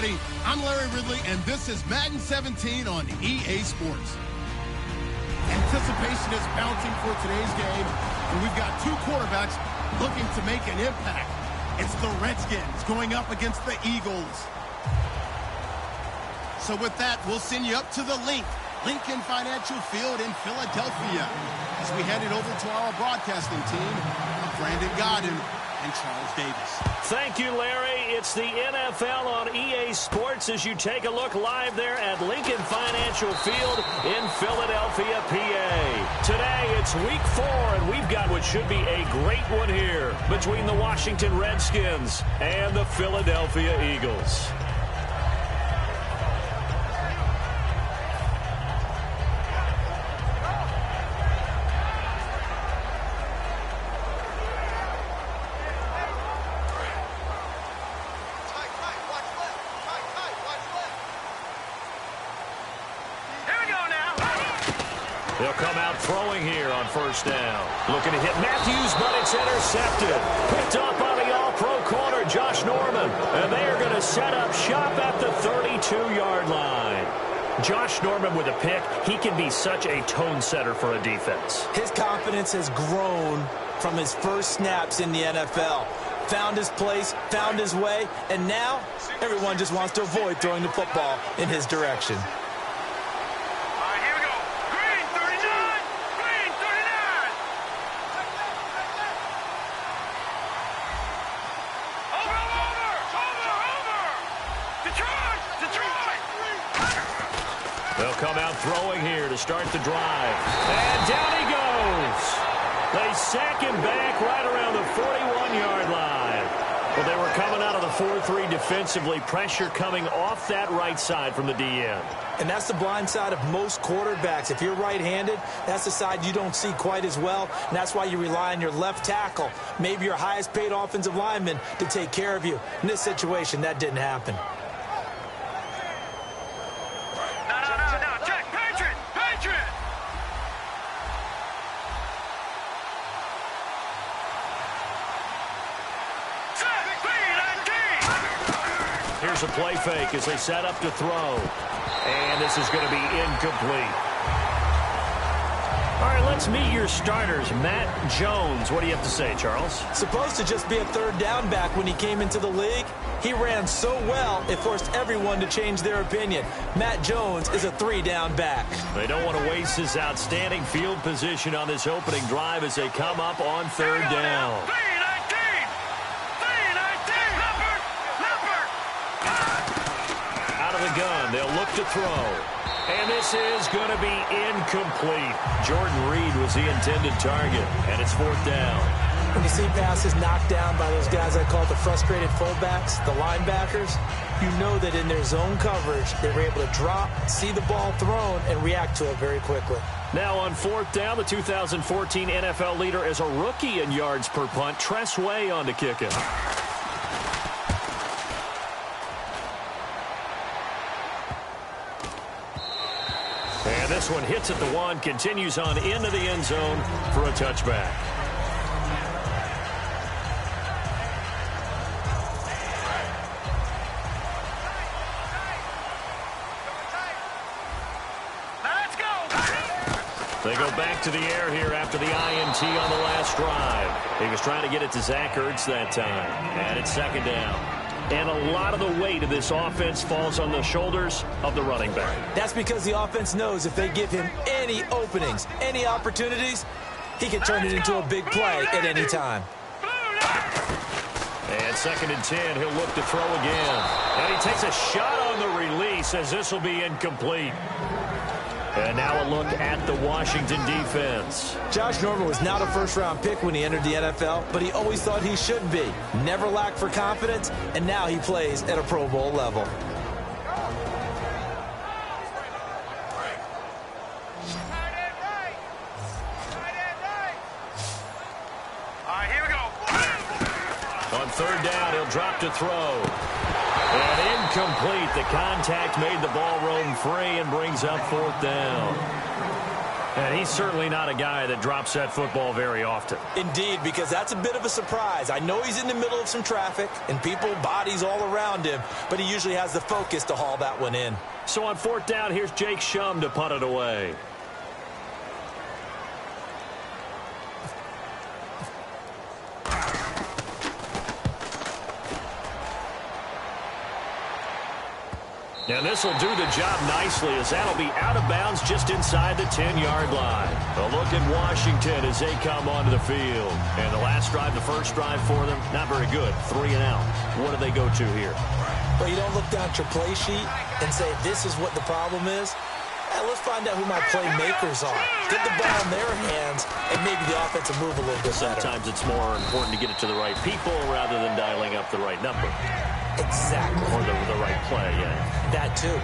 everybody. I'm Larry Ridley, and this is Madden 17 on EA Sports. Anticipation is mounting for today's game, and we've got two quarterbacks looking to make an impact. It's the Redskins going up against the Eagles. So with that, we'll send you up to the Lincoln Financial Field in Philadelphia, as we head it over to our broadcasting team, Brandon Godden and Charles Davis. Thank you, Larry. It's the NFL on EA Sports as you take a look live there at Lincoln Financial Field in Philadelphia, PA. Today, it's week 4, and we've got what should be a great one here between the Washington Redskins and the Philadelphia Eagles. They'll come out throwing here on first down. Looking to hit Matthews, but it's intercepted. Picked up by the all-pro corner, Josh Norman. And they are going to set up shop at the 32-yard line. Josh Norman with a pick. He can be such a tone setter for a defense. His confidence has grown from his first snaps in the NFL. Found his place, found his way, and now everyone just wants to avoid throwing the football in his direction. They'll come out throwing here to start the drive. And down he goes. They sack him back right around the 41-yard line. Well, they were coming out of the 4-3 defensively. Pressure coming off that right side from the DN. And that's the blind side of most quarterbacks. If you're right-handed, that's the side you don't see quite as well. And that's why you rely on your left tackle, maybe your highest-paid offensive lineman, to take care of you. In this situation, that didn't happen. Here's a play fake as they set up to throw. And this is going to be incomplete. All right, let's meet your starters. Matt Jones. What do you have to say, Charles? Supposed to just be a third down back when he came into the league. He ran so well, it forced everyone to change their opinion. Matt Jones is a 3-down back. They don't want to waste his outstanding field position on this opening drive as they come up on third down. Out of the gun, they'll look to throw. And this is going to be incomplete. Jordan Reed was the intended target, and it's fourth down. When you see passes knocked down by those guys I call the frustrated fullbacks, the linebackers, you know that in their zone coverage, they were able to drop, see the ball thrown, and react to it very quickly. Now on fourth down, the 2014 NFL leader is a rookie in yards per punt. Tress Way on to kick it. And this one hits at the 1, continues on into the end zone for a touchback. They go back to the air here after the INT on the last drive. He was trying to get it to Zach Ertz that time. And it's second down. And a lot of the weight of this offense falls on the shoulders of the running back. That's because the offense knows if they give him any openings, any opportunities, he can turn it into a big play at any time. And second and 10, he'll look to throw again. And he takes a shot on the release as this will be incomplete. And now a look at the Washington defense. Josh Norman was not a first-round pick when he entered the NFL, but he always thought he should be. Never lacked for confidence, and now he plays at a Pro Bowl level. On third down, he'll drop to throw. And incomplete. The contact made the ball roam free and brings up fourth down. And he's certainly not a guy that drops that football very often. Indeed, because that's a bit of a surprise. I know he's in the middle of some traffic and people, bodies all around him, but he usually has the focus to haul that one in. So on 4th down, here's Jake Shum to punt it away. And this will do the job nicely, as that'll be out of bounds just inside the 10-yard line. A look at Washington as they come onto the field. And the last drive, the first drive for them, not very good. 3 and out. What do they go to here? Well, you don't look down at your play sheet and say, this is what the problem is. Let's find out who my playmakers are. Get the ball in their hands, and maybe the offense will move a little bit better. Sometimes it's more important to get it to the right people rather than dialing up the right number. Exactly. Or the right play, yeah. That too.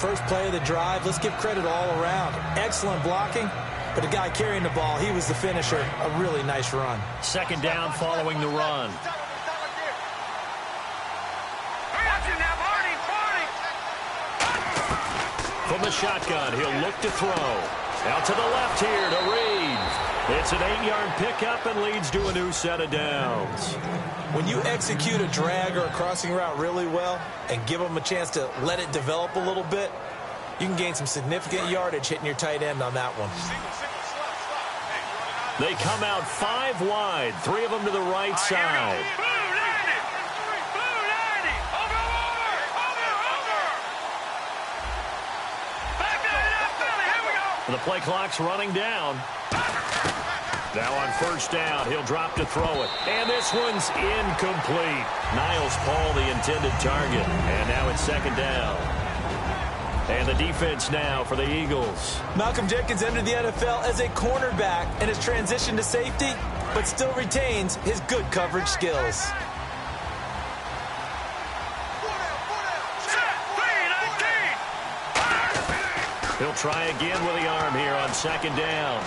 First play of the drive, let's give credit all around. Excellent blocking, but the guy carrying the ball, he was the finisher. A really nice run. 2nd down following the run. From the shotgun, he'll look to throw. Out to the left here to Reed. It's an 8-yard pickup and leads to a new set of downs. When you execute a drag or a crossing route really well and give them a chance to let it develop a little bit, you can gain some significant yardage hitting your tight end on that one. They come out 5 wide, 3 of them to the right side. The play clock's running down. Now on 1st down, he'll drop to throw it. And this one's incomplete. Niles Paul, the intended target. And now it's 2nd down. And the defense now for the Eagles. Malcolm Jenkins entered the NFL as a cornerback and has transitioned to safety, but still retains his good coverage skills. He'll try again with the arm here on 2nd down.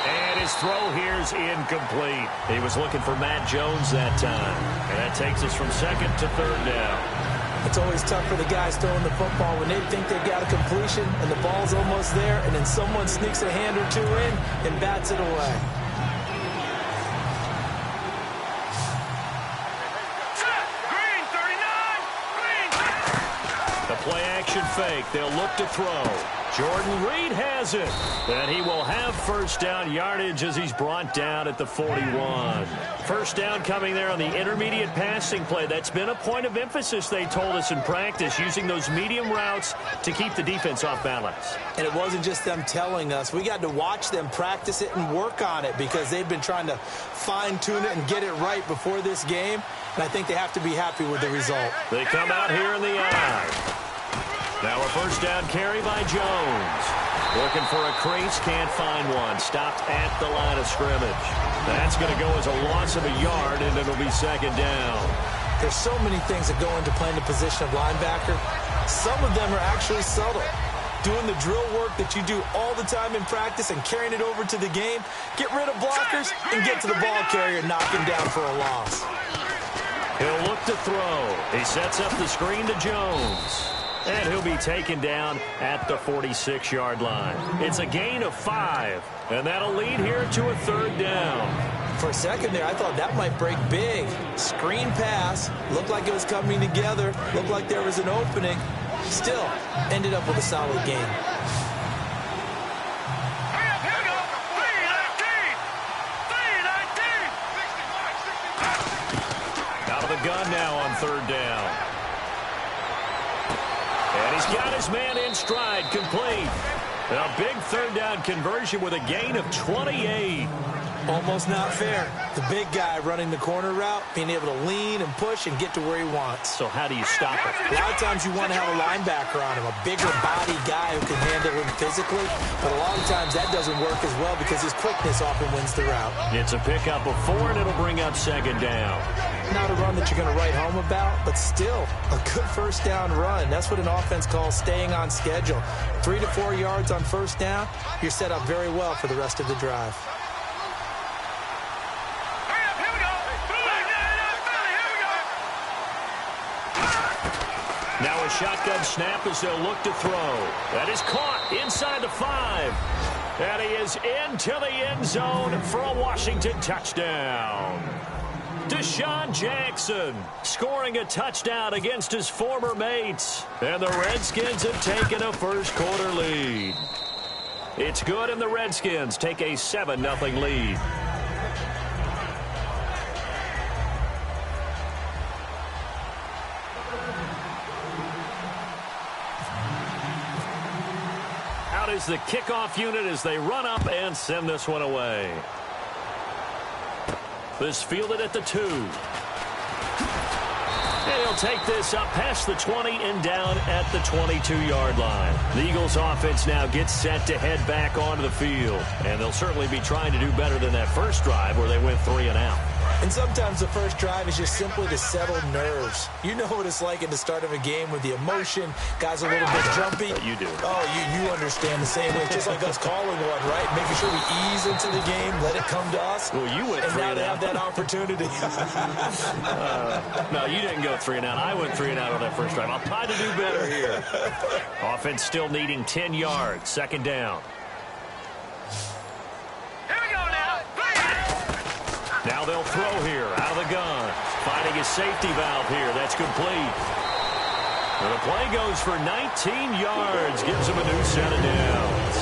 And his throw here's incomplete. He was looking for Matt Jones that time. And that takes us from 2nd to 3rd down. It's always tough for the guys throwing the football when they think they've got a completion and the ball's almost there, and then someone sneaks a hand or two in and bats it away. Play-action fake. They'll look to throw. Jordan Reed has it. And he will have 1st down yardage as he's brought down at the 41. 1st down coming there on the intermediate passing play. That's been a point of emphasis, they told us in practice, using those medium routes to keep the defense off balance. And it wasn't just them telling us. We got to watch them practice it and work on it because they've been trying to fine-tune it and get it right before this game. And I think they have to be happy with the result. They come out here in the eye. Now a 1st down carry by Jones. Looking for a crease, can't find one. Stopped at the line of scrimmage. That's going to go as a loss of a yard, and it'll be 2nd down. There's so many things that go into playing the position of linebacker. Some of them are actually subtle. Doing the drill work that you do all the time in practice and carrying it over to the game. Get rid of blockers and get to the ball carrier and knock him down for a loss. He'll look to throw. He sets up the screen to Jones. And he'll be taken down at the 46-yard line. It's a gain of 5, and that'll lead here to a 3rd down. For a second there, I thought that might break big. Screen pass, looked like it was coming together, looked like there was an opening. Still, ended up with a solid game. Out of the gun now on 3rd down. And he's got his man in stride, complete. A big 3rd down conversion with a gain of 28. Almost not fair. The big guy running the corner route, being able to lean and push and get to where he wants. So how do you stop it? A lot of times you want to have a linebacker on him, a bigger body guy who can handle him physically. But a lot of times that doesn't work as well because his quickness often wins the route. It's a pickup of 4, and it'll bring up 2nd down. Not a run that you're going to write home about, but still a good 1st down run. That's what an offense calls staying on schedule. 3 to 4 yards on 1st down, you're set up very well for the rest of the drive. Now a shotgun snap as they'll look to throw. That is caught inside the 5. And he is into the end zone for a Washington touchdown. Deshaun Jackson scoring a touchdown against his former mates. And the Redskins have taken a first-quarter lead. It's good, and the Redskins take a 7-0 lead. Out is the kickoff unit as they run up and send this one away. This fielded at the 2. And he'll take this up past the 20 and down at the 22-yard line. The Eagles offense now gets set to head back onto the field. And they'll certainly be trying to do better than that first drive where they went 3 and out. And sometimes the first drive is just simply to settle nerves. You know what it's like in the start of a game with the emotion. Guys are a little bit jumpy. You do. Oh, you understand the same way. It's just like us calling one, right? Making sure we ease into the game, let it come to us. Well, you went 3 and out. And now they have that opportunity. No, you didn't go 3 and out. I went 3 and out on that first drive. I'll try to do better here. Offense still needing 10 yards. Second down. Now they'll throw here out of the gun. Finding his safety valve here. That's complete. And the play goes for 19 yards. Gives him a new set of downs.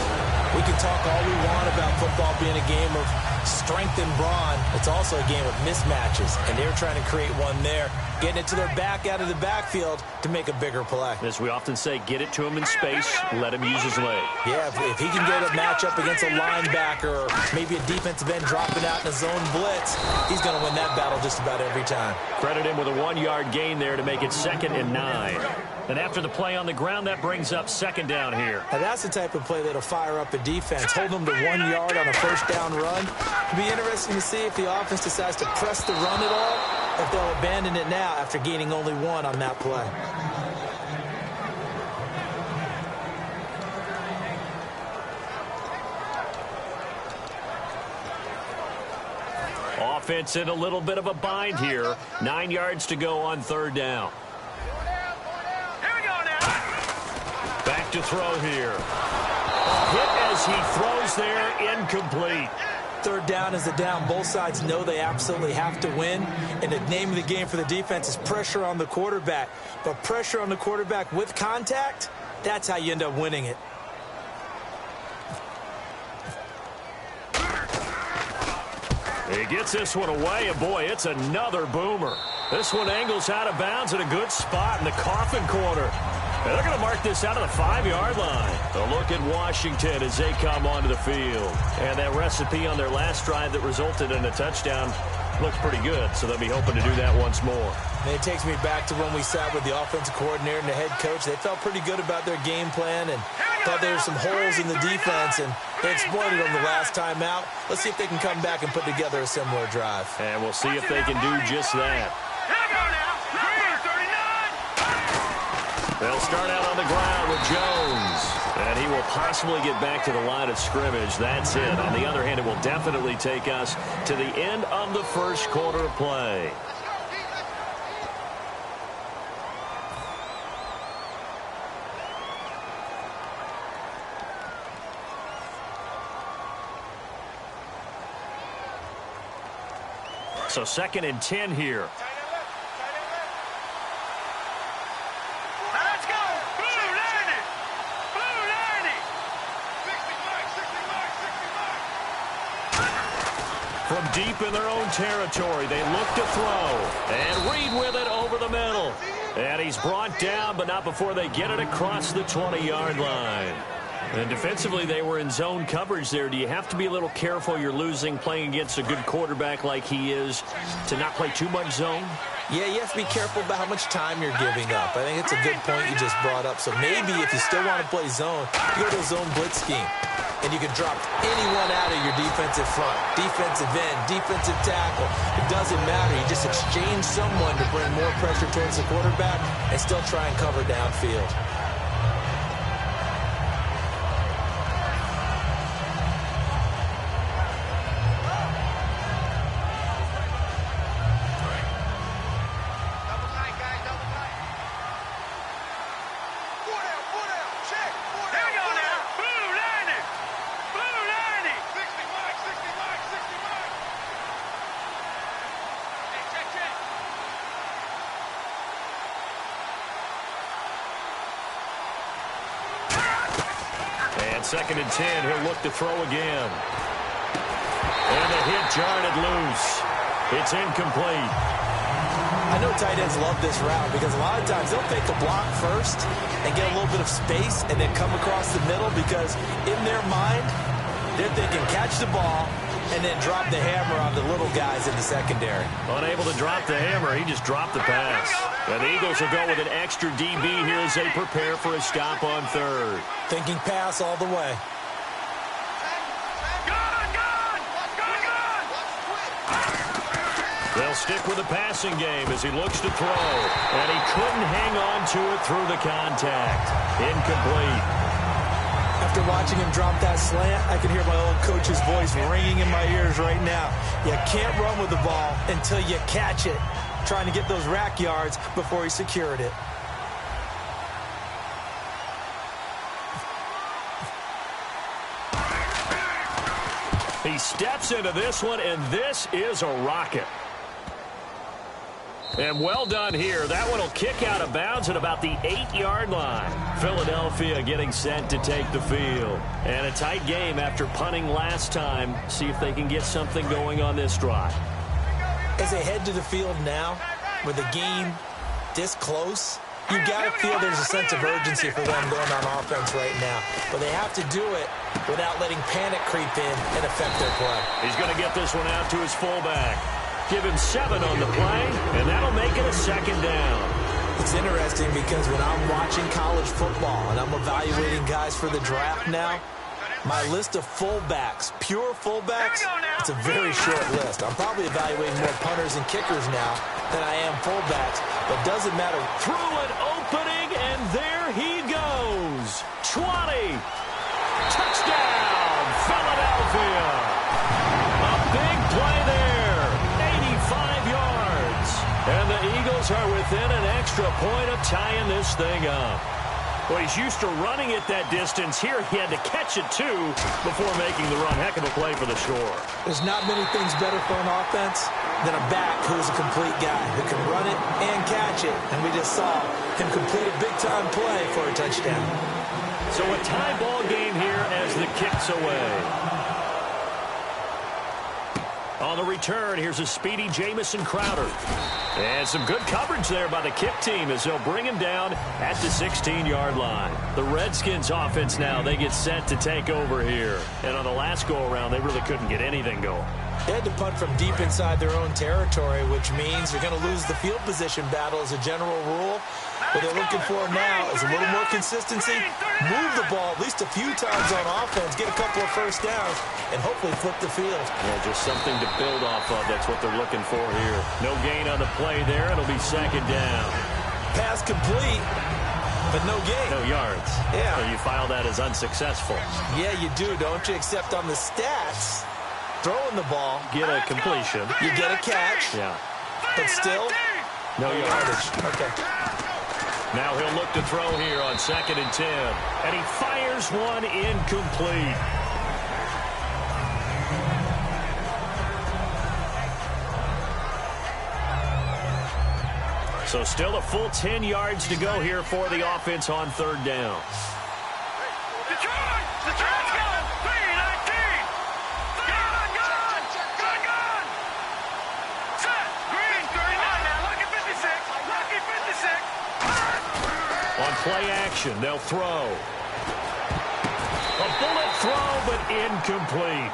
We can talk all we want about football being a game of strength and brawn. It's also a game of mismatches. And they're trying to create one there. Getting it to their back out of the backfield to make a bigger play. As we often say, get it to him in space. Let him use his leg. Yeah, if he can get a matchup against a linebacker or maybe a defensive end dropping out in a zone blitz, he's going to win that battle just about every time. Credit him with a 1-yard gain there to make it 2nd and 9. And after the play on the ground, that brings up second down here. Now that's the type of play that'll fire up a defense. Hold them to 1 yard on a first down run. It'll be interesting to see if the offense decides to press the run at all, or if they'll abandon it now after gaining only 1 on that play. Offense in a little bit of a bind here. 9 yards to go on third down. Back to throw here. Hit as he throws there, incomplete. Third down is the down. Both sides know they absolutely have to win. And the name of the game for the defense is pressure on the quarterback. But pressure on the quarterback with contact, that's how you end up winning it. He gets this one away, and boy, it's another boomer. This one angles out of bounds in a good spot in the coffin corner. And they're going to mark this out of the 5-yard line. A look at Washington as they come onto the field. And that recipe on their last drive that resulted in a touchdown looks pretty good, so they'll be hoping to do that once more. And it takes me back to when we sat with the offensive coordinator and the head coach. They felt pretty good about their game plan and thought there were some holes in the defense, and they exploited them the last time out. Let's see if they can come back and put together a similar drive. And we'll see if they can do just that. They'll start out on the ground with Jones. And he will possibly get back to the line of scrimmage. That's it. On the other hand, it will definitely take us to the end of the first quarter of play. So 2nd and 10 here. From deep in their own territory, they look to throw. And Reed with it over the middle. And he's brought down, but not before they get it across the 20-yard line. And defensively, they were in zone coverage there. Do you have to be a little careful you're losing playing against a good quarterback like he is to not play too much zone? Yeah, you have to be careful about how much time you're giving up. I think it's a good point you just brought up. So maybe if you still want to play zone, you go to a zone blitz scheme. And you can drop anyone out of your defensive front, defensive end, defensive tackle. It doesn't matter. You just exchange someone to bring more pressure towards the quarterback and still try and cover downfield. On 2nd and 10, he'll look to throw again. And the hit jarred it loose. It's incomplete. I know tight ends love this route because a lot of times they'll fake a block first and get a little bit of space and then come across the middle because in their mind, they're thinking catch the ball and then drop the hammer on the little guys in the secondary. Unable to drop the hammer, he just dropped the pass. And the Eagles will go with an extra DB here as they prepare for a stop on 3rd. Thinking pass all the way. They'll stick with the passing game as he looks to throw. And he couldn't hang on to it through the contact. Incomplete. After watching him drop that slant, I can hear my old coach's voice ringing in my ears right now. You can't run with the ball until you catch it. Trying to get those rack yards before he secured it. He steps into this one, and this is a rocket. And well done here. That one will kick out of bounds at about the 8-yard line. Philadelphia getting set to take the field. And a tight game after punting last time. See if they can get something going on this drive. As they head to the field now, with the game this close, you got to feel there's a sense of urgency for them going on offense right now. But they have to do it without letting panic creep in and affect their play. He's going to get this one out to his fullback. Give him 7 on the play, and that'll make it a 2nd down. It's interesting because when I'm watching college football and I'm evaluating guys for the draft now, my list of fullbacks, pure fullbacks, it's a very short list. I'm probably evaluating more punters and kickers now than I am fullbacks, but doesn't matter. Through an opening, and there he goes. 20. Touchdown, Philadelphia. A big play there. 85 yards. And the Eagles are within an extra point of tying this thing up. Well, he's used to running it that distance. Here he had to catch it, too, before making the run. Heck of a play for the score. There's not many things better for an offense than a back who's a complete guy who can run it and catch it. And we just saw him complete a big-time play for a touchdown. So a tie ball game here as the kick's away. On the return, here's a speedy Jamison Crowder. And some good coverage there by the kick team as they'll bring him down at the 16-yard line. The Redskins offense now, they get set to take over here. And on the last go-around, they really couldn't get anything going. They had to punt from deep inside their own territory, which means you're going to lose the field position battle as a general rule. What they're looking for now is a little more consistency, move the ball at least a few times on offense, get a couple of first downs, and hopefully flip the field. Yeah, just something to build off of. That's what they're looking for here. No gain on the play there. It'll be 2nd down. Pass complete, but no gain. No yards. Yeah. So you file that as unsuccessful. Yeah, you do, don't you? Except on the stats, throwing the ball. Get a completion. You get a catch. Yeah. But still, no yardage. Okay. Now he'll look to throw here on 2nd and 10. And he fires one incomplete. So still a full 10 yards to go here for the offense on 3rd down. On play action, they'll throw. A bullet throw, but incomplete.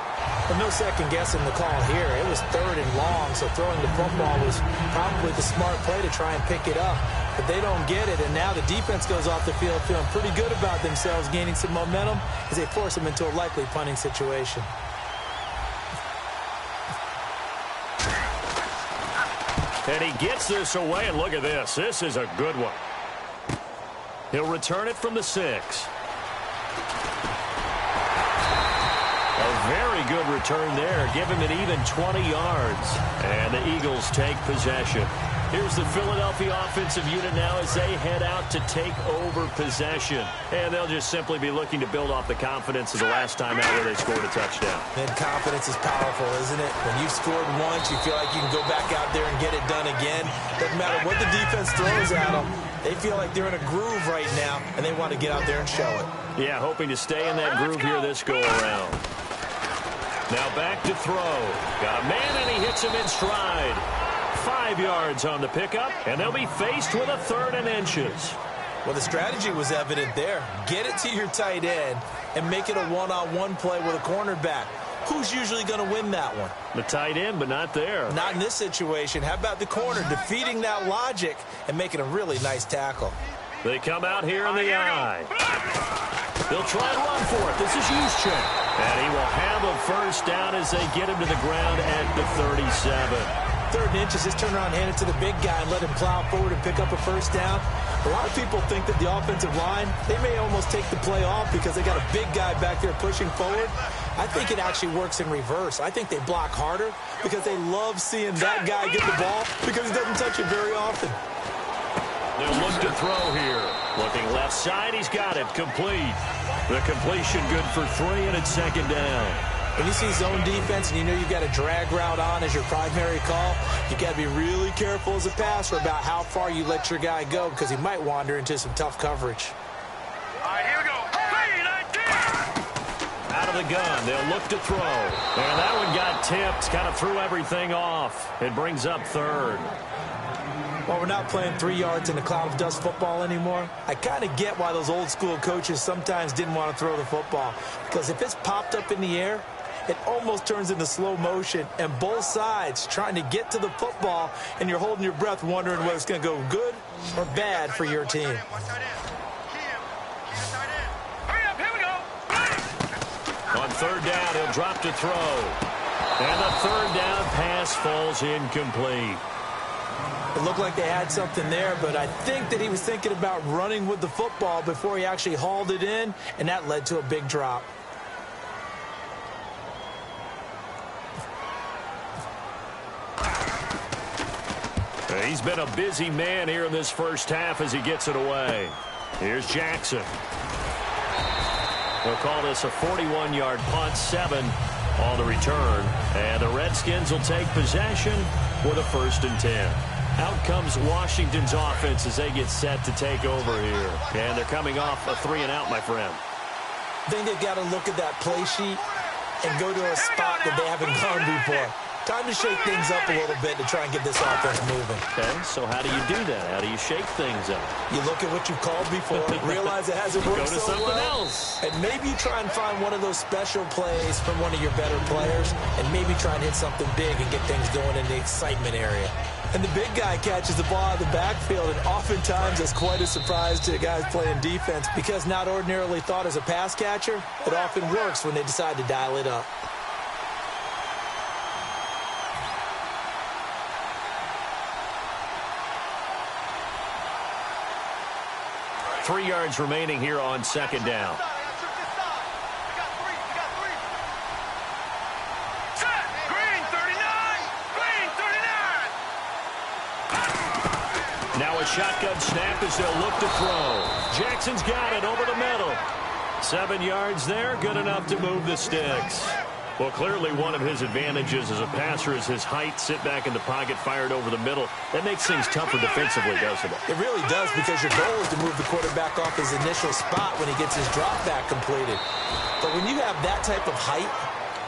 But no second guessing the call here. It was 3rd and long, so throwing the football was probably the smart play to try and pick it up. But they don't get it, and now the defense goes off the field feeling pretty good about themselves, gaining some momentum as they force them into a likely punting situation. And he gets this away, and look at this. This is a good one. He'll return it from the 6. A Very good return there. Give him an even 20 yards. And the Eagles take possession. Here's the Philadelphia offensive unit now as they head out to take over possession. And they'll just simply be looking to build off the confidence of the last time out where they scored a touchdown. And confidence is powerful, isn't it? When you've scored once, you feel like you can go back out there and get it done again. Doesn't matter what the defense throws at them. They feel like they're in a groove right now, and they want to get out there and show it. Yeah, hoping to stay in that groove here this go-around. Now back to throw. Got a man, and he hits him in stride. 5 yards on the pickup, and they'll be faced with a 3rd and inches. Well, the strategy was evident there. Get it to your tight end and make it a one-on-one play with a cornerback. Who's usually going to win that one? The tight end, but not there. Not in this situation. How about the corner defeating that logic and making a really nice tackle? They come out here in the eye. They'll try and run for it. This is Juszczyk. And he will have a first down as they get him to the ground at the 37. 3rd and inches, just turn around and hand it to the big guy and let him plow forward and pick up a first down. A lot of people think that the offensive line, they may almost take the play off because they got a big guy back there pushing forward. I think it actually works in reverse. I think they block harder because they love seeing that guy get the ball because he doesn't touch it very often. They'll look to throw here. Looking left side, he's got it. Complete. The completion good for 3, and it's 2nd down. When you see zone defense and you know you've got a drag route on as your primary call, you got to be really careful as a passer about how far you let your guy go because he might wander into some tough coverage. All right, here we go. Out of the gun, they'll look to throw. And that one got tipped, kind of threw everything off. It brings up 3rd. Well, we're not playing 3 yards in a cloud of dust football anymore. I kind of get why those old school coaches sometimes didn't want to throw the football. Because if it's popped up in the air, it almost turns into slow motion, and both sides trying to get to the football, and you're holding your breath wondering whether it's going to go good or bad for your team. On 3rd down, he'll drop to throw. And the 3rd down pass falls incomplete. It looked like they had something there, but I think that he was thinking about running with the football before he actually hauled it in, and that led to a big drop. He's been a busy man here in this first half as he gets it away. Here's Jackson. They'll call this a 41-yard punt, 7 on the return. And the Redskins will take possession with a 1st and 10. Out comes Washington's offense as they get set to take over here. And they're coming off a 3-and-out, my friend. I think they've got to look at that play sheet and go to a spot that they haven't gone before. Time to shake things up a little bit to try and get this offense moving. Okay, so how do you do that? How do you shake things up? You look at what you've called before, realize it hasn't worked so well. Go to something else. And maybe you try and find one of those special plays from one of your better players, and maybe try and hit something big and get things going in the excitement area. And the big guy catches the ball out of the backfield, and oftentimes it's quite a surprise to the guys playing defense because not ordinarily thought as a pass catcher, it often works when they decide to dial it up. 3 yards remaining here on 2nd down. Now a shotgun snap as they'll look to throw. Jackson's got it over the middle. 7 yards there, good enough to move the sticks. Well, clearly one of his advantages as a passer is his height. Sit back in the pocket, fired over the middle. That makes things tougher defensively, doesn't it? It really does, because your goal is to move the quarterback off his initial spot when he gets his drop back completed. But when you have that type of height,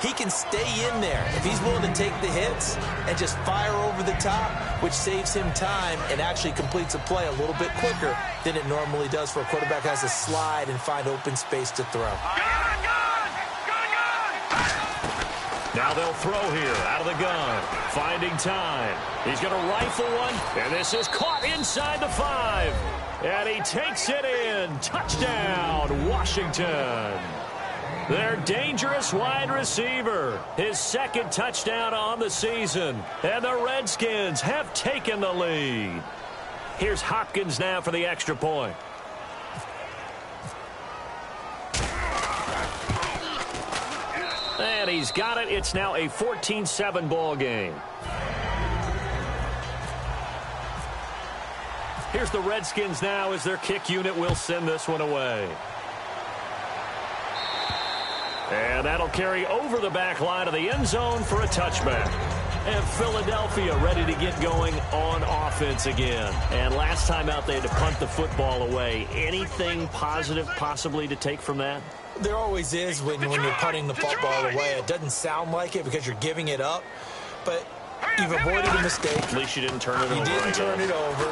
he can stay in there if he's willing to take the hits and just fire over the top, which saves him time and actually completes a play a little bit quicker than it normally does for a quarterback who has to slide and find open space to throw. Now they'll throw here out of the gun. Finding time. He's going to rifle one, and this is caught inside the 5. And he takes it in. Touchdown, Washington. Their dangerous wide receiver. His 2nd touchdown on the season. And the Redskins have taken the lead. Here's Hopkins now for the extra point. And he's got it. It's now a 14-7 ball game. Here's the Redskins now as their kick unit will send this one away. And that'll carry over the back line of the end zone for a touchback. And Philadelphia ready to get going on offense again. And last time out, they had to punt the football away. Anything positive possibly to take from that? There always is when you're punting the football away. It doesn't sound like it because you're giving it up. But you've avoided a mistake. At least you didn't turn it over. You didn't turn it over,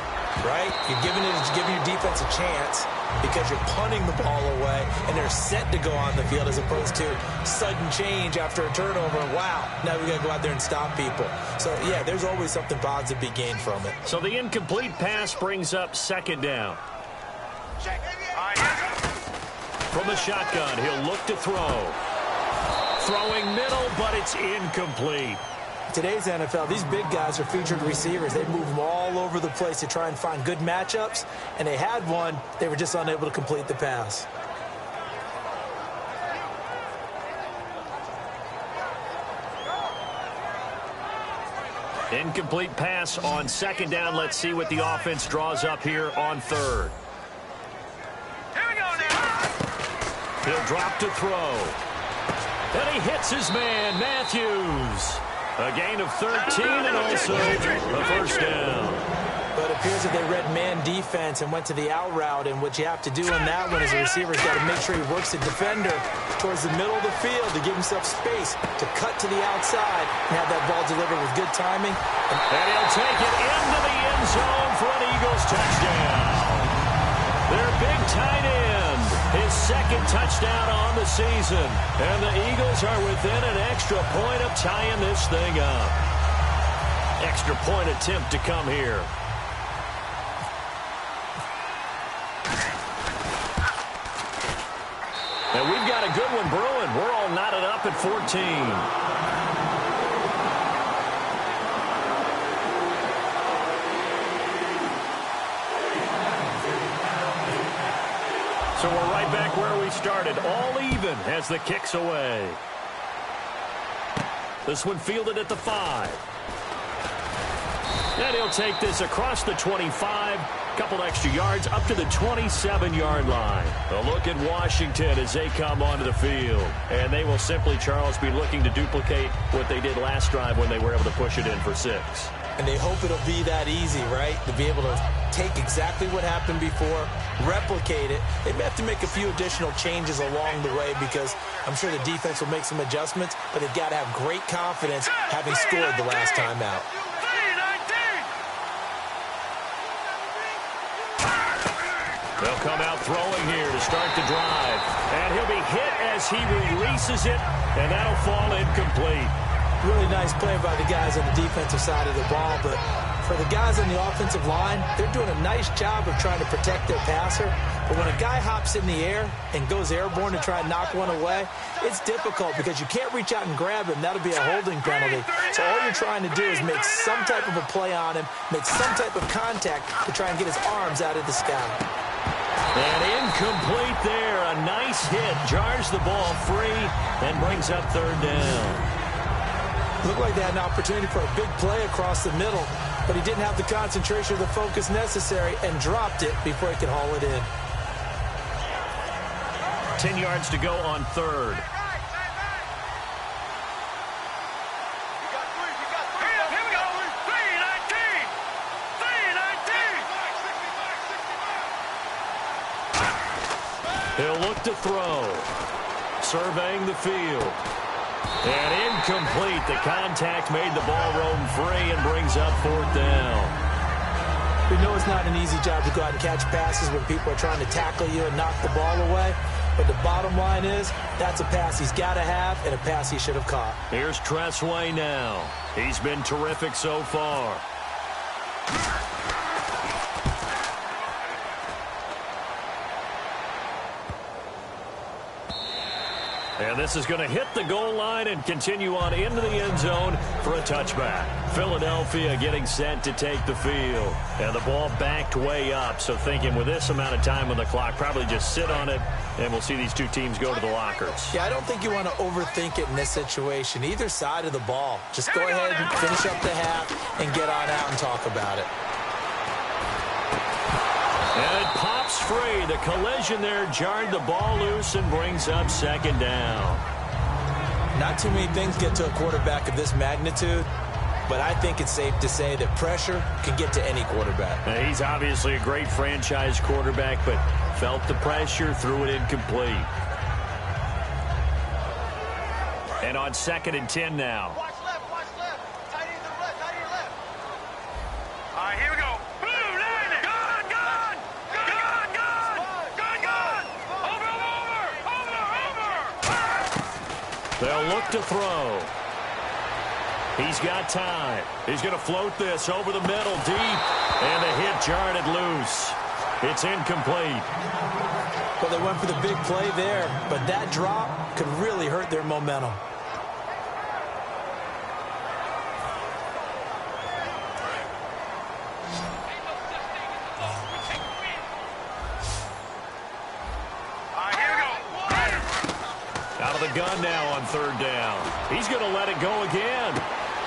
right? You're giving your defense a chance because you're punting the ball away, and they're set to go on the field as opposed to sudden change after a turnover. Wow, now we got to go out there and stop people. So, yeah, there's always something positive to be gained from it. So the incomplete pass brings up second down. From the shotgun, he'll look to throw. Throwing middle, but it's incomplete. Today's NFL, these big guys are featured receivers. They move them all over the place to try and find good matchups, and they had one. They were just unable to complete the pass. Incomplete pass on second down. Let's see what the offense draws up here on third. Here we go now. He'll drop to throw. And he hits his man, Matthews. A gain of 13 and also a first down. But it appears that they read man defense and went to the out route. And what you have to do in that one is the receiver's got to make sure he works the defender towards the middle of the field to give himself space to cut to the outside and have that ball delivered with good timing. And he'll take it into the end zone for an Eagles touchdown. Their big tight end, his second touchdown on the season. And the Eagles are within an extra point of tying this thing up. Extra point attempt to come here. And we've got a good one brewing. We're all knotted up at 14. So we're right back where we started, all even as the kick's away. This one fielded at the 5. And he'll take this across the 25, couple extra yards up to the 27-yard line. A look at Washington as they come onto the field. And they will simply, Charles, be looking to duplicate what they did last drive when they were able to push it in for 6. And they hope it'll be that easy, right? To be able to take exactly what happened before, replicate it. They may have to make a few additional changes along the way because I'm sure the defense will make some adjustments, but they've got to have great confidence having scored the last time out. They'll come out throwing here to start the drive. And he'll be hit as he releases it, and that'll fall incomplete. Really nice play by the guys on the defensive side of the ball, but for the guys on the offensive line, they're doing a nice job of trying to protect their passer. But when a guy hops in the air and goes airborne to try and knock one away, it's difficult because you can't reach out and grab him. That'll be a holding penalty. So all you're trying to do is make some type of a play on him, make some type of contact to try and get his arms out of the sky. And incomplete there. A nice hit. Jars the ball free and brings up third down. Looked like they had an opportunity for a big play across the middle, but he didn't have the concentration or the focus necessary and dropped it before he could haul it in. 10 yards to go on third. He'll look to throw. Surveying the field. And incomplete. The contact made the ball roam free and brings up fourth down. We know it's not an easy job to go out and catch passes when people are trying to tackle you and knock the ball away. But the bottom line is, that's a pass he's got to have and a pass he should have caught. Here's Tressway now. He's been terrific so far. And this is going to hit the goal line and continue on into the end zone for a touchback. Philadelphia getting set to take the field. And the ball backed way up. So thinking with this amount of time on the clock, probably just sit on it, and we'll see these two teams go to the lockers. Yeah, I don't think you want to overthink it in this situation. Either side of the ball. Just go ahead and finish up the half and get on out and talk about it. And it pops free. The collision there jarred the ball loose and brings up second down. Not too many things get to a quarterback of this magnitude, but I think it's safe to say that pressure can get to any quarterback. Now, he's obviously a great franchise quarterback, but felt the pressure, threw it incomplete. And on 2nd and 10 now. Watch left. Tight end to the left, tight end left. All right, here we go. Blue line it. Gone. Over. They'll look to throw. He's got time. He's going to float this over the middle deep. And the hit jarred it loose. It's incomplete. Well, they went for the big play there, but that drop could really hurt their momentum. Out of the gun now on 3rd down. He's going to let it go again.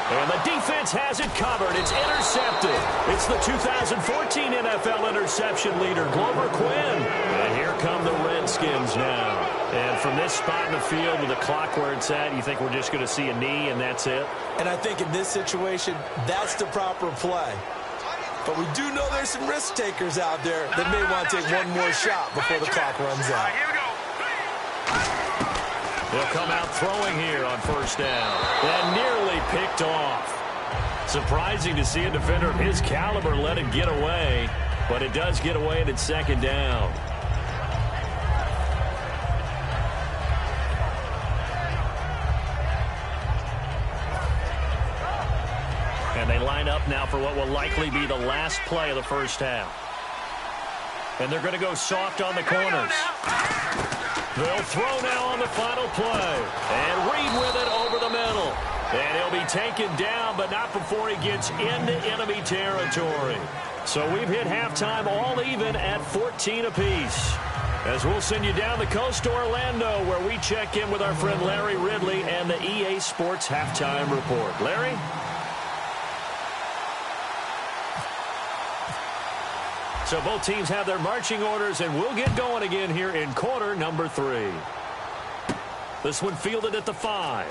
And the defense has it covered. It's intercepted. It's the 2014 NFL interception leader, Glover Quinn. And here come the Redskins now. And from this spot in the field with the clock where it's at, you think we're just going to see a knee and that's it? And I think in this situation, that's the proper play. But we do know there's some risk takers out there that may want to take one more shot before the clock runs out. Here we go. They'll come out throwing here on 1st down. And nearly picked off. Surprising to see a defender of his caliber let it get away. But it does get away and it's 2nd down. And they line up now for what will likely be the last play of the 1st half. And they're going to go soft on the corners. They'll throw now on the final play. And Reed with it over the middle. And he'll be taken down, but not before he gets into enemy territory. So we've hit halftime all even at 14 apiece. As we'll send you down the coast to Orlando, where we check in with our friend Larry Ridley and the EA Sports Halftime Report. Larry? So both teams have their marching orders, and we'll get going again here in quarter number 3. This one fielded at the 5.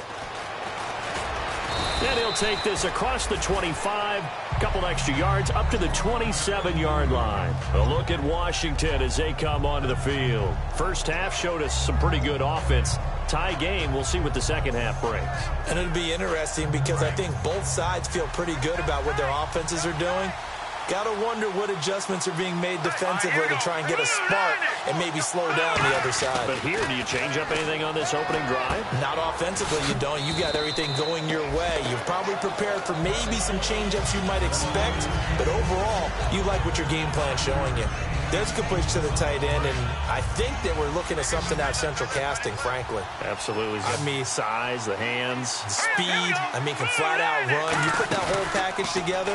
And he'll take this across the 25, a couple extra yards, up to the 27-yard line. A look at Washington as they come onto the field. First half showed us some pretty good offense. Tie game, we'll see what the second half brings. And it'll be interesting because I think both sides feel pretty good about what their offenses are doing. Got to wonder what adjustments are being made defensively to try and get a spark and maybe slow down the other side. But here, do you change up anything on this opening drive? Not offensively, you don't. You got everything going your way. You've probably prepared for maybe some change-ups you might expect, but overall, you like what your game plan's showing you. There's a good push to the tight end, and I think that we're looking at something out of central casting, frankly. Absolutely. I mean, size, the hands. Speed, can flat out run. You put that whole package together,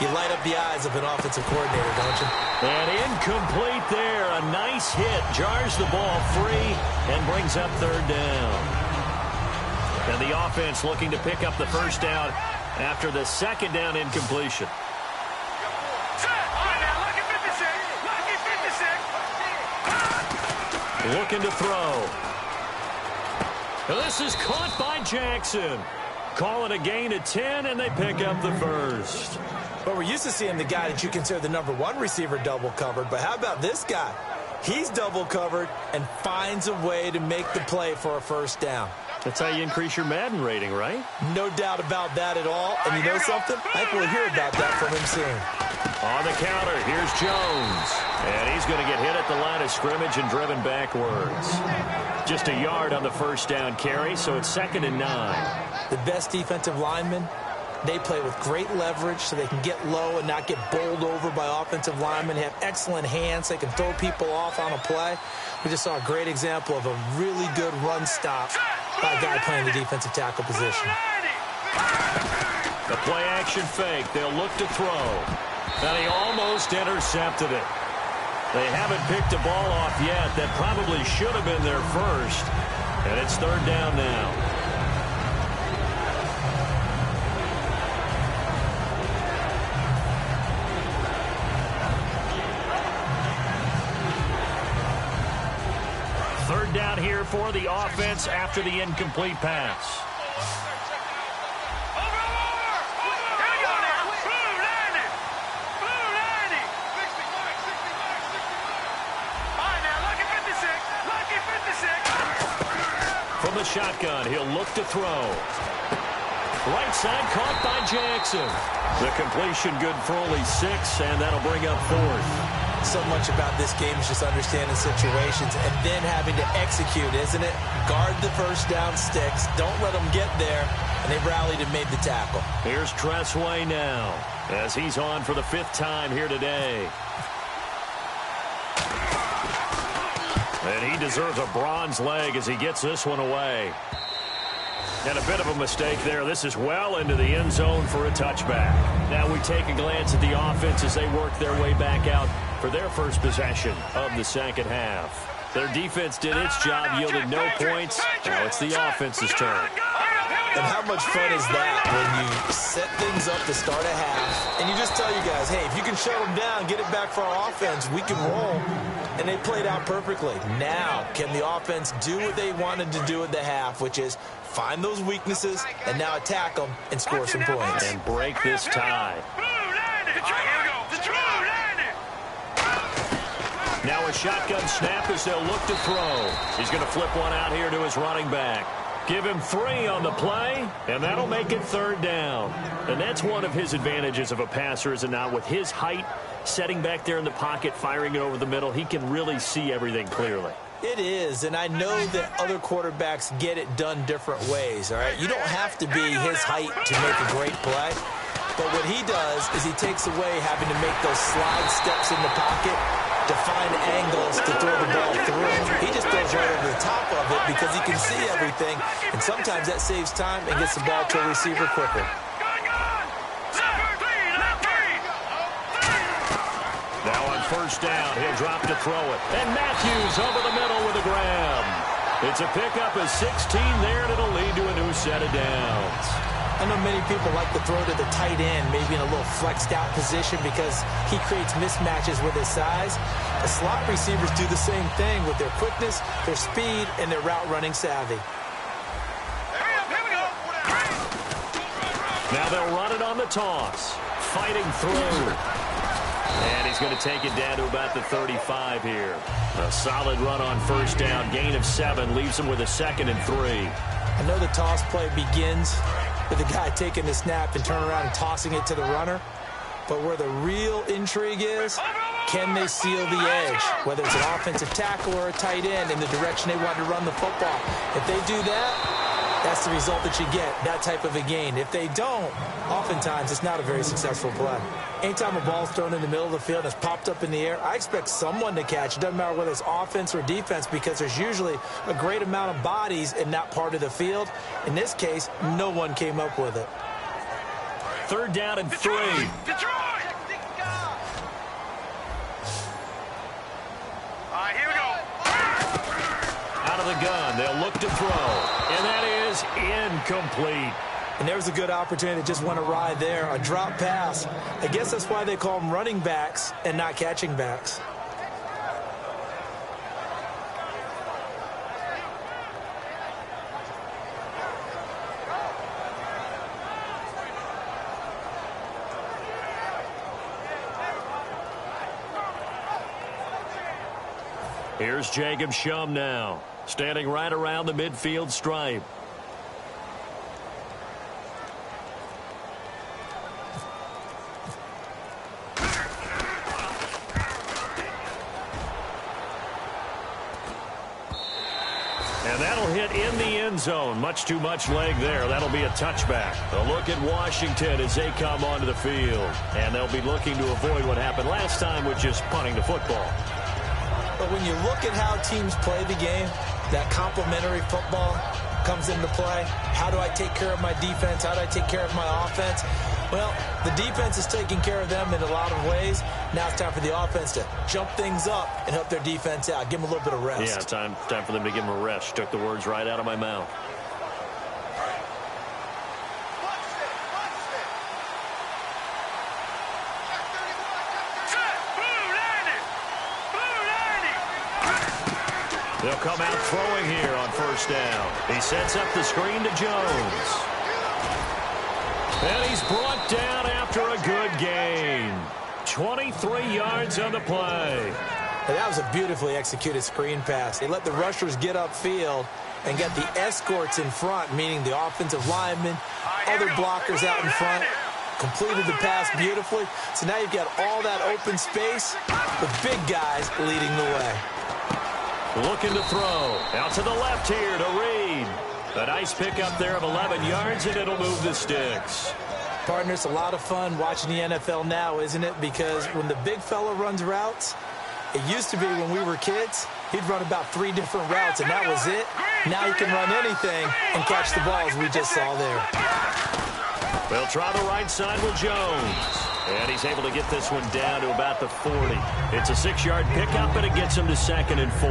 you light up the eyes of an offensive coordinator, don't you? And incomplete there. A nice hit. Jars the ball free and brings up 3rd down. And the offense looking to pick up the 1st down after the 2nd down incompletion. Looking to throw. This is caught by Jackson. Calling a gain of 10, and they pick up the 1st. Well, we're used to seeing the guy that you consider the number 1 receiver double covered, but how about this guy? He's double covered and finds a way to make the play for a 1st down. That's how you increase your Madden rating, right? No doubt about that at all. And you know something? I think we'll hear about that from him soon. On the counter, here's Jones. And he's going to get hit at the line of scrimmage and driven backwards. Just a yard on the 1st down carry, so it's 2nd and 9. The best defensive linemen, they play with great leverage so they can get low and not get bowled over by offensive linemen. They have excellent hands. They can throw people off on a play. We just saw a great example of a really good run stop by a guy playing the defensive tackle position. The play-action fake. They'll look to throw. And he almost intercepted it. They haven't picked a ball off yet. That probably should have been their first. And it's third down now. Third down here for the offense after the incomplete pass. From the shotgun, he'll look to throw. Right side caught by Jackson. The completion good for only 6, and that'll bring up fourth. So much about this game is just understanding situations and then having to execute, isn't it? Guard the first down sticks. Don't let them get there. And they rallied and made the tackle. Here's Tressway now as he's on for the 5th time here today. And he deserves a bronze leg as he gets this one away. And a bit of a mistake there. This is well into the end zone for a touchback. Now we take a glance at the offense as they work their way back out for their first possession of the second half. Their defense did its job, yielded no points. Now it's the offense's turn. And how much fun is that when you set things up to start a half and you just tell you guys, hey, if you can shut them down, get it back for our offense, we can roll. And they played out perfectly. Now, can the offense do what they wanted to do at the half, which is find those weaknesses and now attack them and score some points. And break this tie. Now a shotgun snap as they'll look to throw. He's going to flip one out here to his running back. Give him 3 on the play, and that'll make it third down. And that's one of his advantages of a passer, is it not? With his height, setting back there in the pocket, firing it over the middle, he can really see everything clearly. It is, and I know that other quarterbacks get it done different ways, all right? You don't have to be his height to make a great play. But what he does is he takes away having to make those slide steps in the pocket to find angles to throw the ball through. He just throws right over the top of it because he can see everything, and sometimes that saves time and gets the ball to a receiver quicker. Now on first down, he'll drop to throw it. And Matthews over the middle with a grab. It's a pickup of 16 there, and it'll lead to a new set of downs. I know many people like to throw to the tight end, maybe in a little flexed out position because he creates mismatches with his size. The slot receivers do the same thing with their quickness, their speed, and their route running savvy. Now they'll run it on the toss. Fighting through. And he's going to take it down to about the 35 here. A solid run on first down. Gain of 7 leaves him with a 2nd and 3. I know the toss play begins with the guy taking the snap and turning around and tossing it to the runner. But where the real intrigue is, can they seal the edge? Whether it's an offensive tackle or a tight end in the direction they want to run the football. If they do that, that's the result that you get, that type of a gain. If they don't, oftentimes it's not a very successful play. Anytime a ball's thrown in the middle of the field and it's popped up in the air, I expect someone to catch. It doesn't matter whether it's offense or defense because there's usually a great amount of bodies in that part of the field. In this case, no one came up with it. Third down and 3. Detroit! All right, here we go. Out of the gun, they'll look to throw. And that is incomplete. And there was a good opportunity that just went awry there. A drop pass. I guess that's why they call them running backs and not catching backs. Here's Jacob Shum now, standing right around the midfield stripe. And that'll hit in the end zone. Much too much leg there. That'll be a touchback. A look at Washington as they come onto the field. And they'll be looking to avoid what happened last time with just punting the football. But when you look at how teams play the game, that complementary football, comes into play. How do I take care of my defense? How do I take care of my offense? Well, the defense is taking care of them in a lot of ways. Now it's time for the offense to jump things up and help their defense out. Give them a little bit of rest. Yeah, time for them to give them a rest. Took the words right out of my mouth. They'll come out throwing here on first down. He sets up the screen to Jones. And he's brought down after a good gain. 23 yards on the play. And that was a beautifully executed screen pass. They let the rushers get upfield and get the escorts in front, meaning the offensive linemen, other blockers out in front. Completed the pass beautifully. So now you've got all that open space with big guys leading the way. Looking to throw. Out to the left here to Reed. A nice pickup there of 11 yards, and it'll move the sticks. Partner, it's a lot of fun watching the NFL now, isn't it? Because when the big fella runs routes, it used to be when we were kids, he'd run about 3 different routes, and that was it. Now he can run anything and catch the balls we just saw there. They'll try the right side with Jones. And he's able to get this one down to about the 40. It's a 6-yard pickup, and it gets him to 2nd and 4.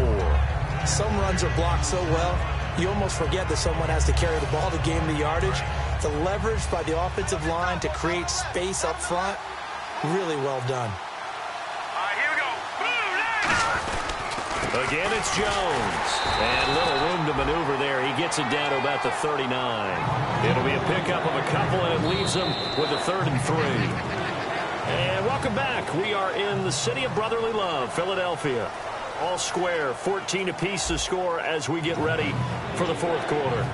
Some runs are blocked so well, you almost forget that someone has to carry the ball to gain the yardage. The leverage by the offensive line to create space up front, really well done. All right, here we go. Again, it's Jones. And little room to maneuver there. He gets it down to about the 39. It'll be a pickup of a couple, and it leaves him with a 3rd and 3. And welcome back. We are in the city of brotherly love, Philadelphia. All square, 14 apiece to score as we get ready for the 4th quarter.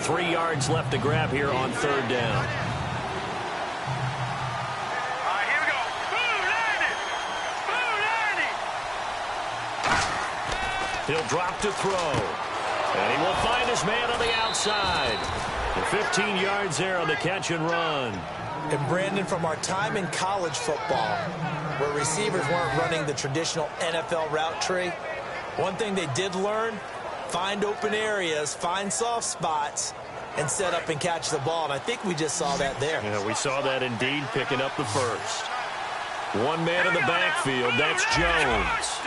Three yards left to grab here on 3rd down. All right, here we go. He'll drop to throw. And he will find his man on the outside. And 15 yards there on the catch and run. And Brandon, from our time in college football, where receivers weren't running the traditional NFL route tree, one thing they did learn, find open areas, find soft spots, and set up and catch the ball. And I think we just saw that there. Yeah, we saw that indeed, picking up the first. One man in the backfield, that's Jones.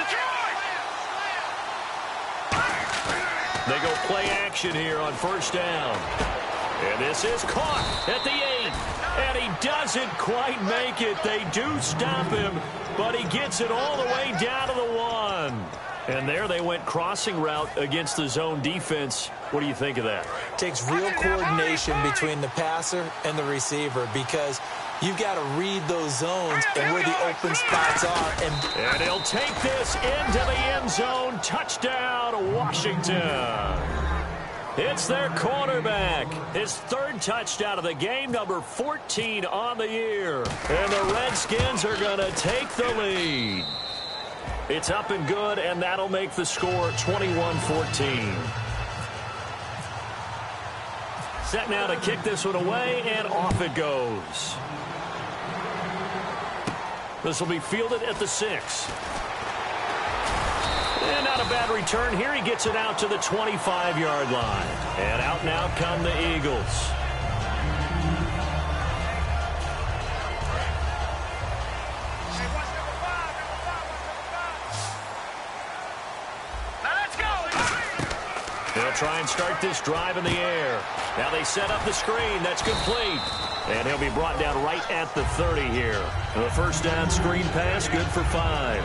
They go play action here on first down. And this is caught at the 8. And he doesn't quite make it. They do stop him, but he gets it all the way down to the 1. And there they went crossing route against the zone defense. What do you think of that? Takes real coordination between the passer and the receiver, because you've got to read those zones and where the open spots are. And he'll take this into the end zone. Touchdown, Washington. It's their quarterback. His 3rd touchdown of the game, number 14 on the year. And the Redskins are going to take the lead. It's up and good, and that'll make the score 21-14. Set now to kick this one away, and off it goes. This will be fielded at the 6. And not a bad return here. He gets it out to the 25-yard line. And out now come the Eagles. They'll try and start this drive in the air. Now they set up the screen. That's complete. And he'll be brought down right at the 30 here. And the first down screen pass, good for 5.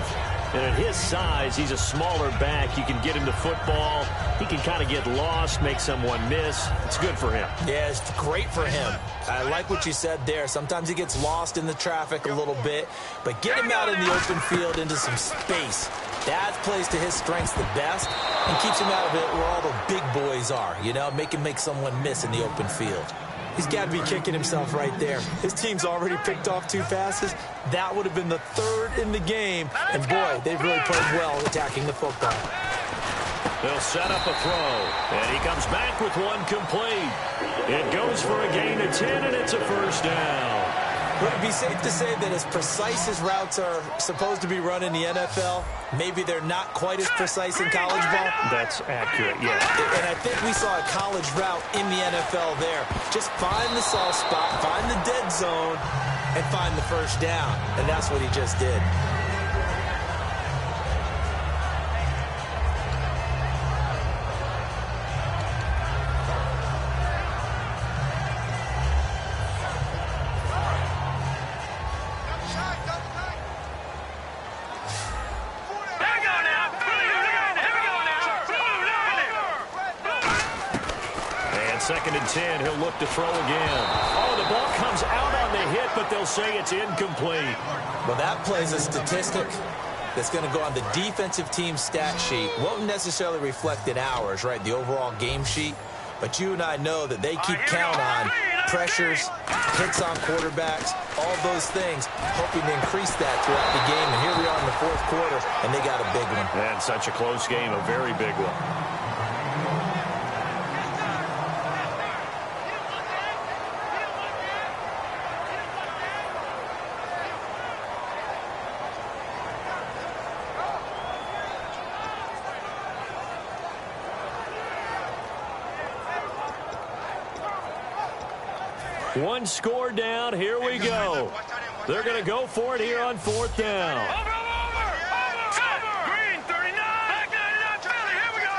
And at his size, he's a smaller back. You can get him to football. He can kind of get lost, make someone miss. It's good for him. Yeah, it's great for him. I like what you said there. Sometimes he gets lost in the traffic a little bit, but get him out in the open field into some space. That plays to his strengths the best and keeps him out of it where all the big boys are, you know, make him make someone miss in the open field. He's got to be kicking himself right there. His team's already picked off 2 passes. That would have been the 3rd in the game. And, boy, they've really played well attacking the football. They'll set up a throw. And he comes back with one complete. It goes for a gain of 10, and it's a first down. Would it be safe to say that as precise as routes are supposed to be run in the NFL, maybe they're not quite as precise in college ball? That's accurate, yeah. And I think we saw a college route in the NFL there. Just find the soft spot, find the dead zone, and find the first down. And that's what he just did. Second and 10, he'll look to throw again. Oh, the ball comes out on the hit, but they'll say it's incomplete. Well, that plays a statistic that's going to go on the defensive team stat sheet. Won't necessarily reflect in ours, right, the overall game sheet. But you and I know that they keep count on pressures, hits on quarterbacks, all those things, hoping to increase that throughout the game. And here we are in the fourth quarter, and they got a big one. And such a close game, a very big one. One score down. Here we go. They're going to go for it here on fourth down. Green, 39. Here we go.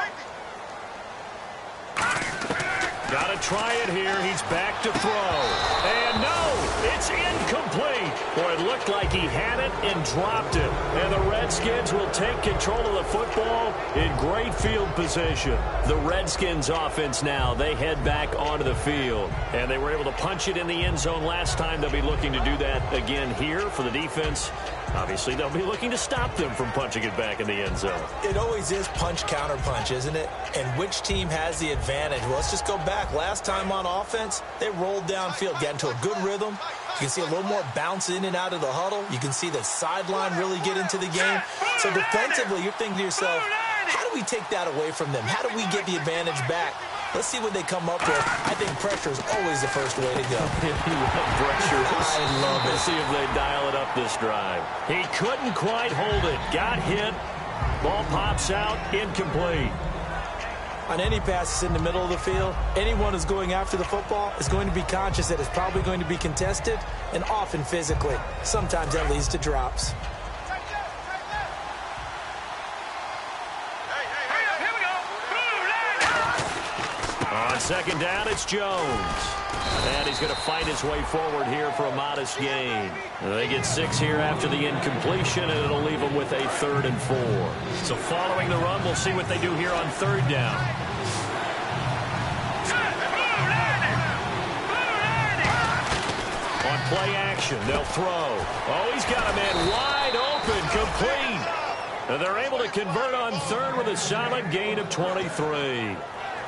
Got to try it here. He's back to throw. And no, it's incomplete. Boy, it looked like he had it and dropped it. And the Redskins will take control of the football in great field position. The Redskins offense now, they head back onto the field. And they were able to punch it in the end zone last time. They'll be looking to do that again here for the defense. Obviously, they'll be looking to stop them from punching it back in the end zone. It always is punch, counter punch, isn't it? And which team has the advantage? Well, let's just go back. Last time on offense, they rolled downfield, got into a good rhythm. You can see a little more bounce in and out of the huddle. You can see the sideline really get into the game. So defensively, you're thinking to yourself, how do we take that away from them? How do we get the advantage back? Let's see what they come up with. I think pressure is always the first way to go. Pressure. I love it. Let's see if they dial it up this drive. He couldn't quite hold it. Got hit. Ball pops out. Incomplete. On any passes in the middle of the field, anyone who's going after the football is going to be conscious that it's probably going to be contested, and often physically. Sometimes that leads to drops. On second down, it's Jones. And he's going to fight his way forward here for a modest gain. They get 6 here after the incompletion, and it'll leave them with a 3rd and 4. So following the run, we'll see what they do here on 3rd down. On play action, they'll throw. Oh, he's got a man wide open, complete. And they're able to convert on 3rd with a solid gain of 23.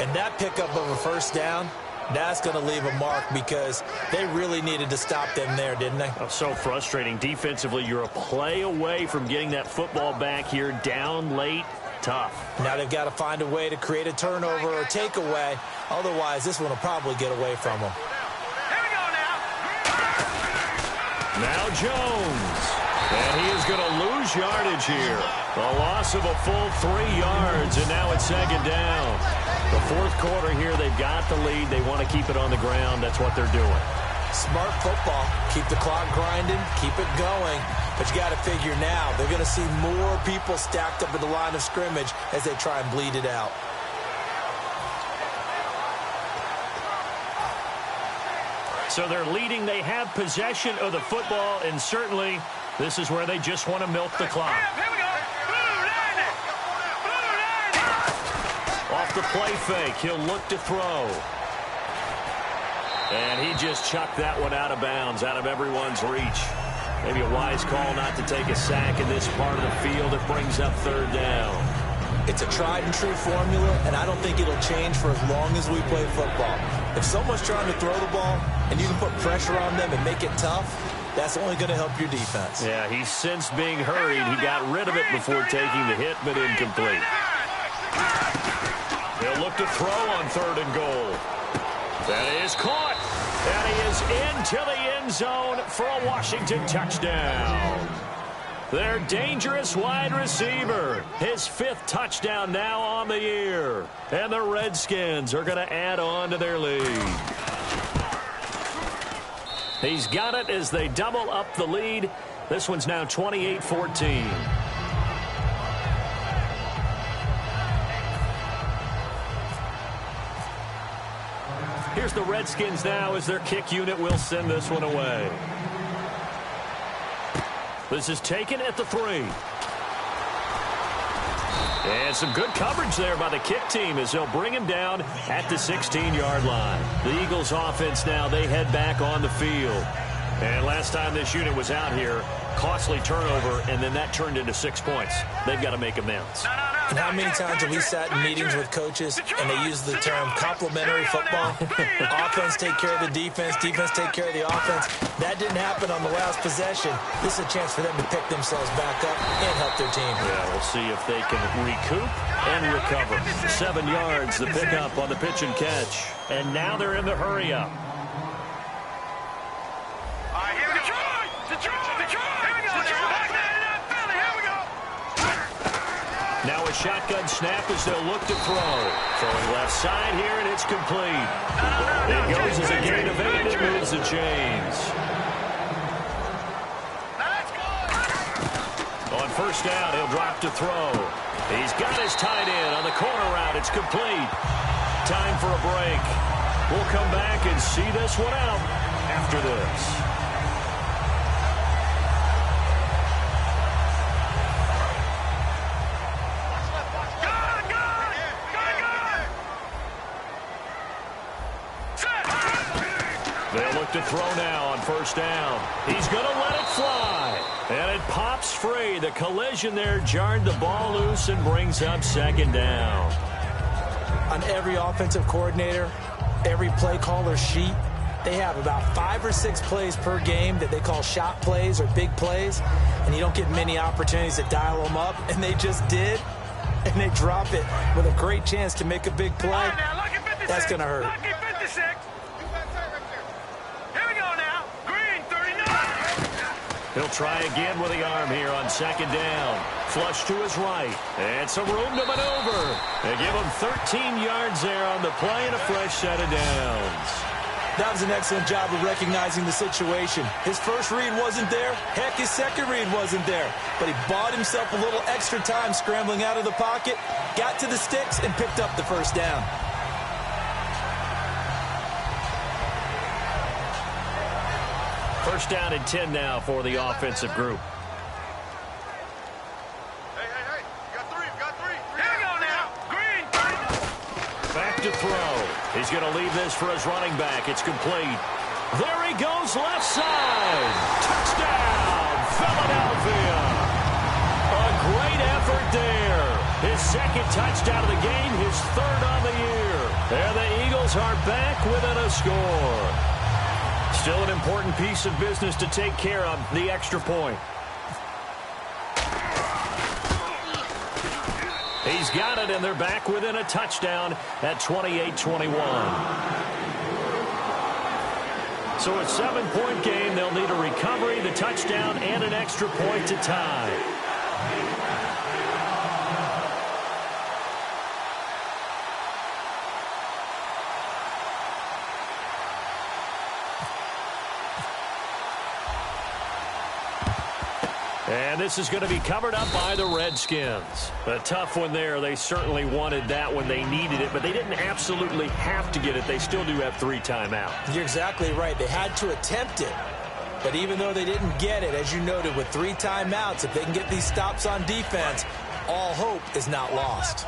And that pickup of a first down, that's going to leave a mark because they really needed to stop them there, didn't they? Oh, so frustrating. Defensively, you're a play away from getting that football back here down late. Tough. Now they've got to find a way to create a turnover or takeaway. Otherwise, this one will probably get away from them. Here we go now. Now Jones. And he is going to lose yardage here. A loss of a full 3 yards, and now it's second down. The fourth quarter here, they've got the lead. They want to keep it on the ground. That's what they're doing. Smart football. Keep the clock grinding. Keep it going. But you got to figure now, they're going to see more people stacked up at the line of scrimmage as they try and bleed it out. So they're leading. They have possession of the football, and certainly this is where they just want to milk the clock. Here we go. Off the play fake, he'll look to throw. And he just chucked that one out of bounds, out of everyone's reach. Maybe a wise call not to take a sack in this part of the field. It brings up 3rd down. It's a tried and true formula, and I don't think it'll change for as long as we play football. If someone's trying to throw the ball and you can put pressure on them and make it tough, that's only going to help your defense. Yeah, he's sensed being hurried. He got rid of it before taking the hit, but incomplete. He'll look to throw on 3rd and goal. That is caught. And he is into the end end zone for a Washington touchdown. Their dangerous wide receiver, his 5th touchdown now on the year. And the Redskins are going to add on to their lead. He's got it as they double up the lead. This one's now 28-14. Here's the Redskins now as their kick unit will send this one away. This is taken at the 3. And some good coverage there by the kick team as they'll bring him down at the 16-yard line. The Eagles offense now, they head back on the field. And last time this unit was out here, costly turnover, and then that turned into 6 points. They've got to make amends. And how many times have we sat in meetings with coaches and they use the term complementary football? Offense take care of the defense, defense take care of the offense. That didn't happen on the last possession. This is a chance for them to pick themselves back up and help their team. Yeah, we'll see if they can recoup and recover. 7 yards, the pickup on the pitch and catch. And now they're in the hurry-up. Now a shotgun snap as they'll look to throw. Throwing left side here, and it's complete. It goes as a gain of 8. It moves the chains. On first down, he'll drop to throw. He's got his tight end on the corner route. It's complete. Time for a break. We'll come back and see this one out after this. They'll look to throw now on first down. He's going to let it fly. And it pops free. The collision there jarred the ball loose and brings up second down. On every offensive coordinator, every play caller sheet, they have about 5 or 6 plays per game that they call shot plays or big plays. And you don't get many opportunities to dial them up. And they just did. And they drop it with a great chance to make a big play. That's going to hurt. He'll try again with the arm here on second down. Flush to his right. And some room to maneuver. They give him 13 yards there on the play and a fresh set of downs. That was an excellent job of recognizing the situation. His first read wasn't there. Heck, his second read wasn't there. But he bought himself a little extra time scrambling out of the pocket, got to the sticks, and picked up the first down. First down and 10 now for the offensive group. Hey, you got three. Here we go now. Green. Back to throw. He's going to leave this for his running back. It's complete. There he goes left side. Touchdown, Philadelphia. A great effort there. His second touchdown of the game, his 3rd on the year. And the Eagles are back within a score. Still an important piece of business to take care of, the extra point. He's got it, and they're back within a touchdown at 28-21. So a 7-point game. They'll need a recovery, the touchdown, and an extra point to tie. And this is going to be covered up by the Redskins. A tough one there. They certainly wanted that when they needed it, but they didn't absolutely have to get it. They still do have 3 timeouts. You're exactly right. They had to attempt it. But even though they didn't get it, as you noted, with 3 timeouts, if they can get these stops on defense, all hope is not lost.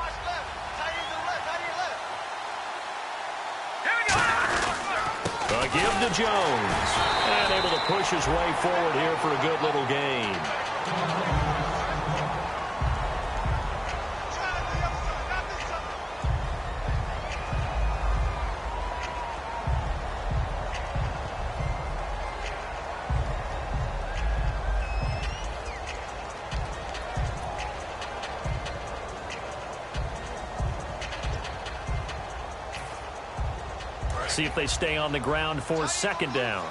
A give to Jones. And able to push his way forward here for a good little gain. See if they stay on the ground for second down.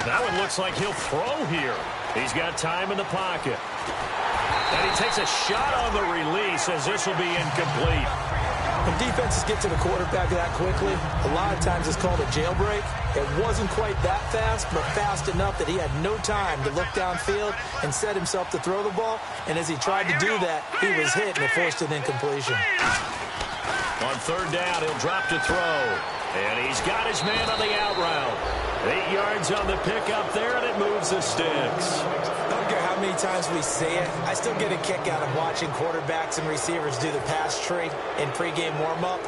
That one looks like he'll throw here. He's got time in the pocket. And he takes a shot on the release as this will be incomplete. When defenses get to the quarterback that quickly, a lot of times it's called a jailbreak. It wasn't quite that fast, but fast enough that he had no time to look downfield and set himself to throw the ball. And as he tried to do that, he was hit and it forced an incompletion. On third down, he'll drop to throw. And he's got his man on the out route. 8 yards on the pickup there, and it moves the sticks. Don't care how many times we see it. I still get a kick out of watching quarterbacks and receivers do the pass tree in pregame warm-up.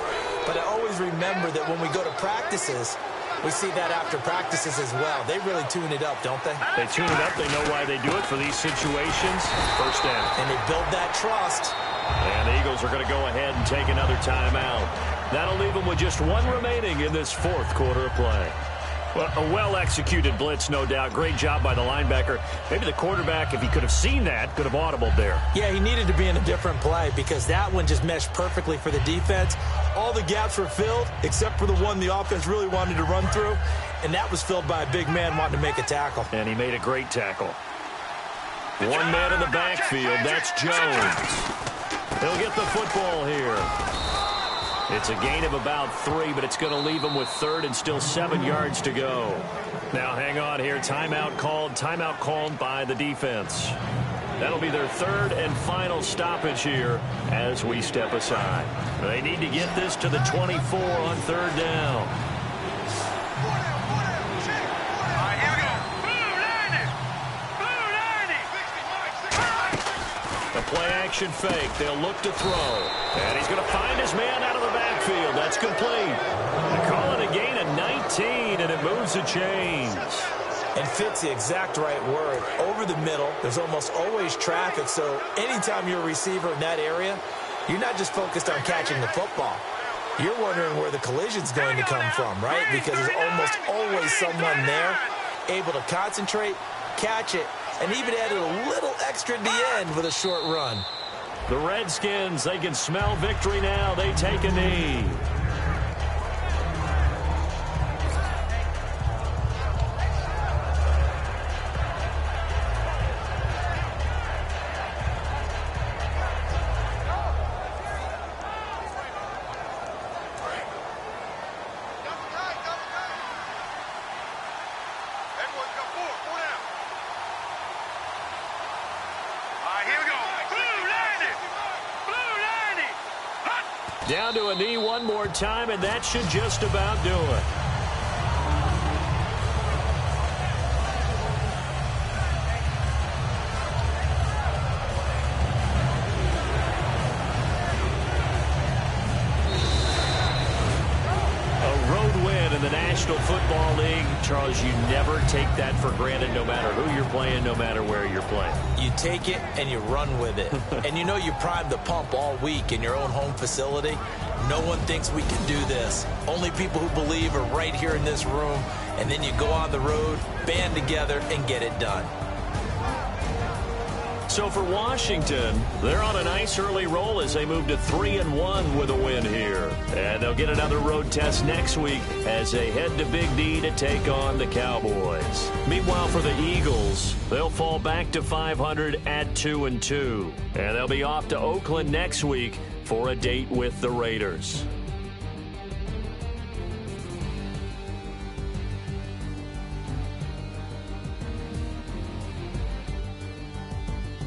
But I always remember that when we go to practices, we see that after practices as well. They really tune it up, don't they? They tune it up. They know why they do it for these situations. First down. And they build that trust. And the Eagles are going to go ahead and take another timeout. That'll leave them with just one remaining in this fourth quarter of play. Well, a well-executed blitz, no doubt. Great job by the linebacker. Maybe the quarterback, if he could have seen that, could have audibled there. Yeah, he needed to be in a different play because that one just meshed perfectly for the defense. All the gaps were filled except for the one the offense really wanted to run through, and that was filled by a big man wanting to make a tackle. And he made a great tackle. One man in the backfield, that's Jones. He'll get the football here. It's a gain of about 3, but it's going to leave him with third and still 7 yards to go. Now hang on here. Timeout called by the defense. That'll be their third and final stoppage here as we step aside. They need to get this to the 24 on third down. The play-action fake. They'll look to throw. And he's going to find his man out of the backfield. That's complete. They call it a gain of 19, and it moves the chains. And fits the exact right word. Over the middle, there's almost always traffic, so anytime you're a receiver in that area, you're not just focused on catching the football. You're wondering where the collision's going to come from, right? Because there's almost always someone there able to concentrate, catch it, and even added a little extra at the end with a short run. The Redskins, they can smell victory now. They take a knee. Down to a knee one more time, and that should just about do it. A road win in the National Football League. Charles, you never take that for granted no matter who you're playing, no matter where you're playing. You take it and you run with it. And you know you primed the pump all week in your own home facility. No one thinks we can do this. Only people who believe are right here in this room. And then you go on the road, band together, and get it done. So for Washington, they're on a nice early roll as they move to 3-1 with a win here. And they'll get another road test next week as they head to Big D to take on the Cowboys. Meanwhile, for the Eagles, they'll fall back to 500 at 2-2. And they'll be off to Oakland next week for a date with the Raiders.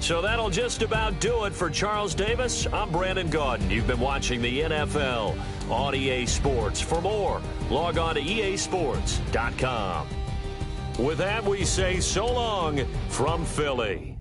So that'll just about do it for Charles Davis. I'm Brandon Gaudin. You've been watching the NFL on EA Sports. For more, log on to easports.com. With that, we say so long from Philly.